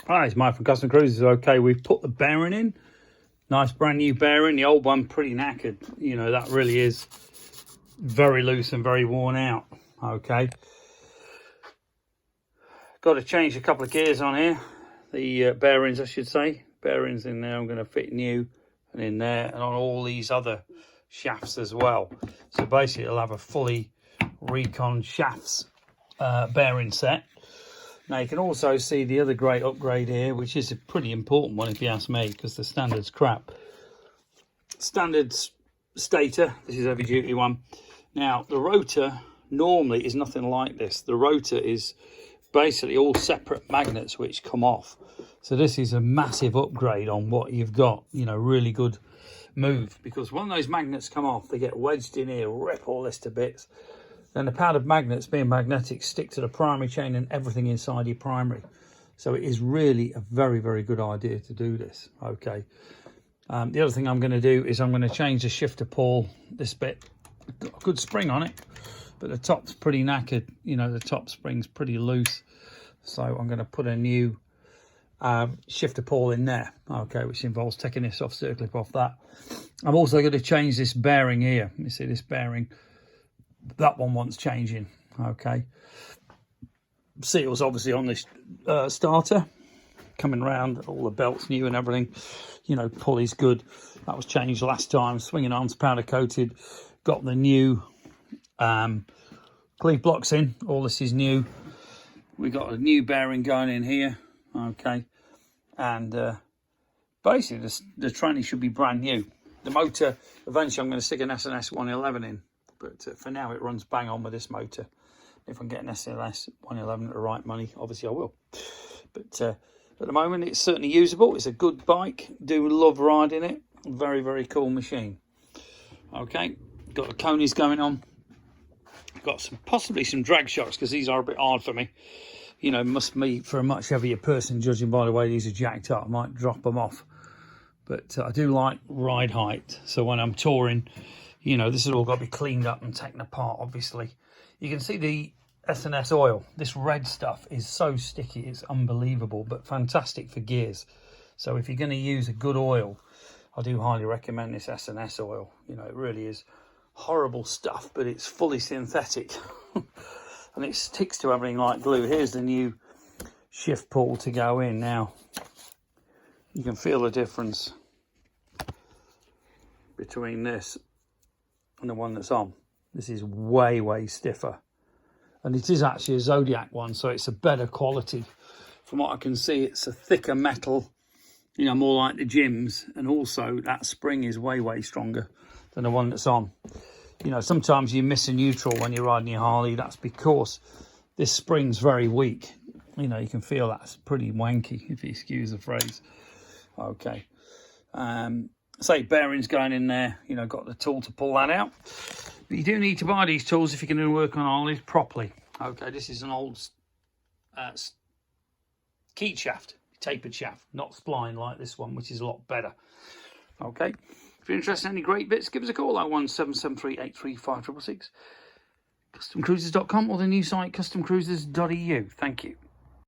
Hi, it's Mike from Custom Cruisers. Okay, we've put the bearing in. Nice brand new bearing. The old one pretty knackered. You know, that really is very loose and very worn out. Okay. Got to change a couple of gears on here. The bearings, I should say. Bearings in there I'm going to fit new, and in there, and on all these other shafts as well. So basically it'll have a fully recon shafts bearing set. Now you can also see the other great upgrade here, which is a pretty important one if you ask me, because the standard's crap. Standard stator, this is heavy duty one. Now the rotor normally is nothing like this. The rotor is basically all separate magnets which come off. So this is a massive upgrade on what you've got, you know, really good move, because when those magnets come off, they get wedged in here, rip all this to bits. Then the powdered magnets, being magnetic, stick to the primary chain and everything inside your primary. So it is really a very, very good idea to do this. Okay. The other thing I'm going to do is I'm going to change the shifter pawl. This bit, got a good spring on it, but the top's pretty knackered. You know, the top spring's pretty loose. So I'm going to put a new shifter pawl in there. Okay, which involves taking this off, circlip off that. I'm also going to change this bearing here. You see this bearing? That one wants changing. Okay, seals obviously on this starter, coming around, all the belts new and everything. You know, pulley's good. That was changed last time. Swinging arms powder coated. Got the new cleave blocks in. All this is new. We got a new bearing going in here. Okay, and basically the tranny should be brand new. The motor, eventually I'm going to stick an S&S 111 in. But for now, it runs bang on with this motor. If I can get an S&S 111 at the right money, obviously I will. But at the moment, it's certainly usable. It's a good bike. Do love riding it. Very, very cool machine. Okay, got the conies going on. Got possibly some drag shocks, because these are a bit hard for me. You know, must be for a much heavier person, judging by the way these are jacked up. I might drop them off. But I do like ride height. So when I'm touring, you know, this has all got to be cleaned up and taken apart, obviously. You can see the S&S oil. This red stuff is so sticky, it's unbelievable, but fantastic for gears. So if you're going to use a good oil, I do highly recommend this S&S oil. You know, it really is horrible stuff, but it's fully synthetic. And it sticks to everything like glue. Here's the new shift pawl to go in. Now, you can feel the difference between this and the one that's on. This is way, way stiffer, and it is actually a Zodiac one, so it's a better quality. From what I can see, it's a thicker metal, you know, more like the Jims, and also that spring is way, way stronger than the one that's on. You know, sometimes you miss a neutral when you're riding your Harley. That's because this spring's very weak. You know, you can feel that's pretty wanky, if you excuse the phrase. Okay. Say bearings going in there, you know, got the tool to pull that out. But you do need to buy these tools if you're going to work on Harleys properly. Okay, this is an old keyed shaft, tapered shaft, not spline like this one, which is a lot better. Okay, if you're interested in any great bits, give us a call, 01773 835 666, customcruisers.com, or the new site customcruisers.eu. Thank you.